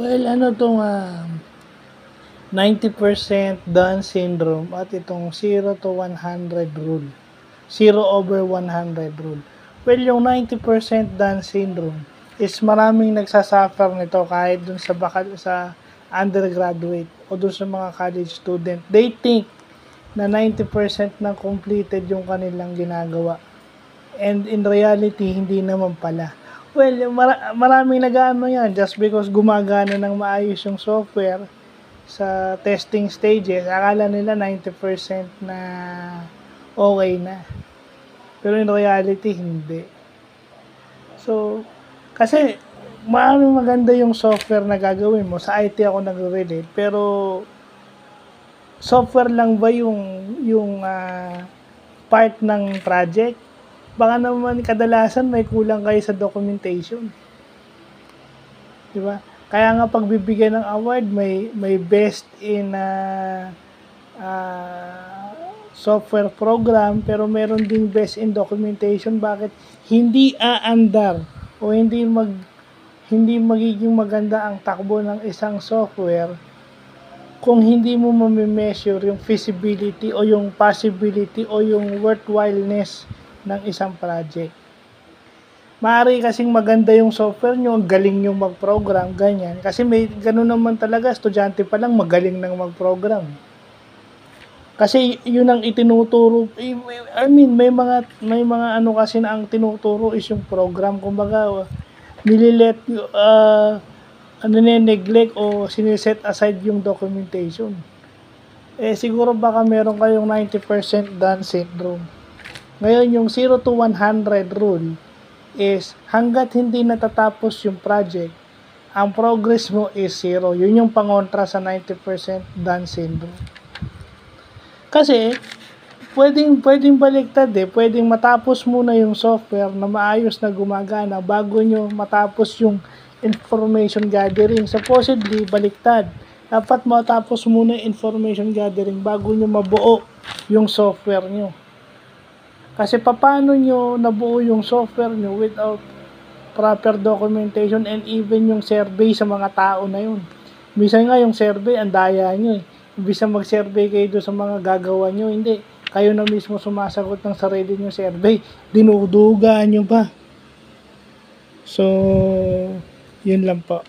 Well, ano 'tong, 90% done syndrome at itong 0 to 100 rule, 0/100 rule. Well, yung 90% done syndrome is maraming nagsasuffer nito kahit dun sa undergraduate o dun sa mga college student. They think na 90% na completed yung kanilang ginagawa. And in reality, hindi naman pala. Well, maraming nag-aano yan just because gumagana ng maayos yung software sa testing stages. Akala nila 90% na okay na. Pero in reality, hindi. So, kasi maraming maganda yung software na gagawin mo. Sa IT ako nagre-relate. Pero, software lang ba yung part ng project? Baka naman kadalasan may kulang kayo sa documentation. Di ba? Kaya nga pagbibigyan ng award, may best in software program, pero meron ding best in documentation. Bakit? Hindi aandar o hindi magiging maganda ang takbo ng isang software kung hindi mo ma-measure yung feasibility o yung possibility o yung worthwhileness ng isang project. Maaari kasing maganda yung software nyo, galing yung mag-program, ganyan. Kasi may ganun naman talaga, estudyante pa lang magaling nang mag-program. Kasi yun ang itinuturo. I mean, may mga ano kasi na ang tinuturo is yung program. Kumbaga, neglect o siniset aside yung documentation. Siguro baka meron kayong 90% done syndrome. Ngayon, yung 0 to 100 rule is hanggat hindi natatapos yung project, ang progress mo is 0. Yun yung pangontra sa 90% done syndrome. Kasi, pwedeng baliktad pwedeng matapos muna yung software na maayos na gumagana bago nyo matapos yung information gathering. Supposedly, baliktad. Dapat matapos muna yung information gathering bago nyo mabuo yung software nyo. Kasi paano nyo nabuo yung software nyo without proper documentation and even yung survey sa mga tao na yun. Minsan nga yung survey, ang daya nyo Imbis na mag-survey kayo doon sa mga gagawa nyo, hindi. Kayo na mismo sumasagot ng sarili nyo survey. Dinudugaan nyo ba? So, yun lang po.